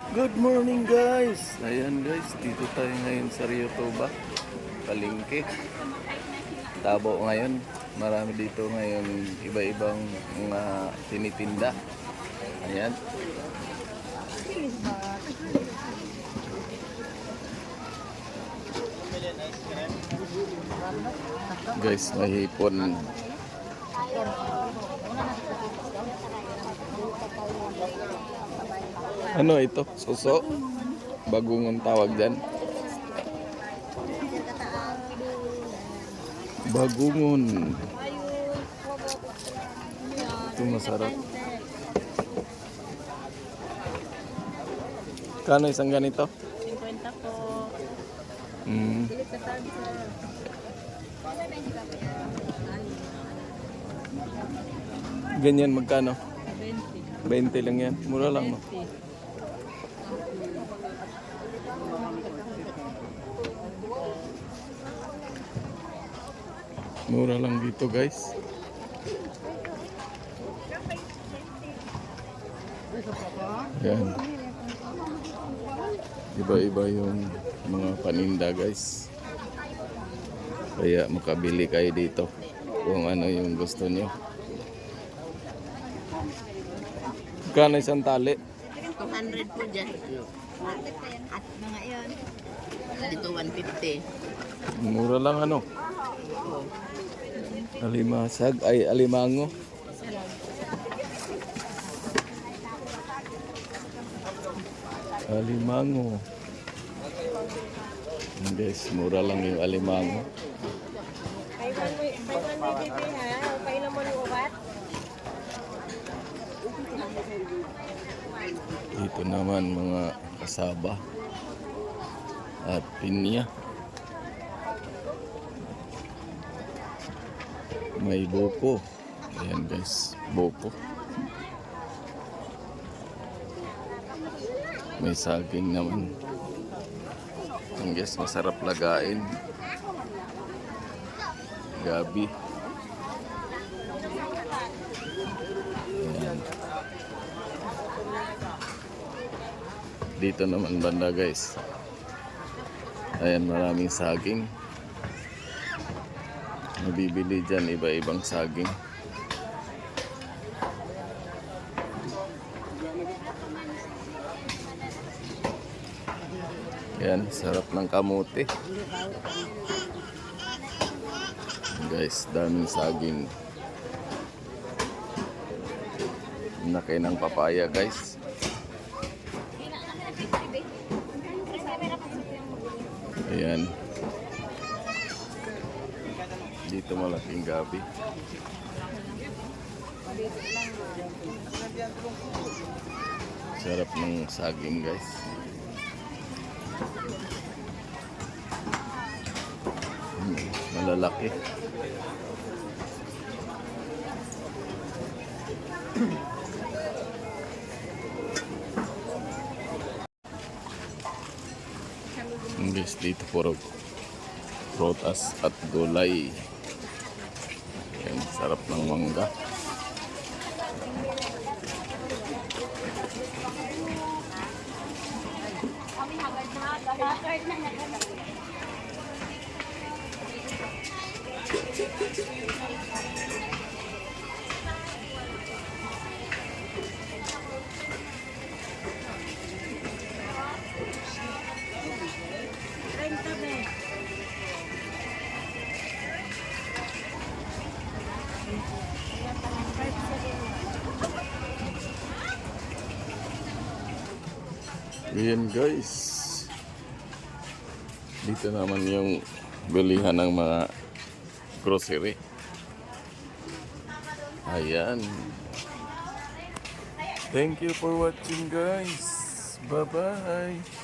Good morning guys! Ayan guys, dito tayo ngayon sa Rio Toba, Palengke, Tabo ngayon. Marami dito ngayon iba-ibang mga tinitinda. Ayan. Guys, may hipon. Ano ito? Suso? Bagungon tawag dyan. Bagungon. Ito masarap. Kano isang ganito? 50 po. Ganyan magkano? 20. 20 lang yan. Mura lang, no? Mura lang dito, guys. Yan. Iba-iba yung mga paninda, guys. Kaya makabili kayo dito kung ano yung gusto nyo. Kano isang tali? 200 po dyan. At mga yun. Dito 150. Mura lang ano. Alimasag ay alimango. Alimango. Guys, mura lang yung alimango. Dito naman mga kasaba at pinya. May buko. Ayan guys, buko. May saging naman. Ayan guys, masarap lagain. Gabi. Ayan. Dito naman banda guys. Ayan, maraming saging. Nabibili dyan iba-ibang saging. Yan, sarap ng kamote. Guys, daming saging. Laki ng papaya guys. Ayan. Dito malaking gabi. Sarap ng saging guys. Malalaki. Guys, dito puro prutas at gulay. Ayan, sarap ng mangga. Ayan guys, dito naman yung bilihan ng mga grocery. Ayan. Thank you for watching guys. Bye bye.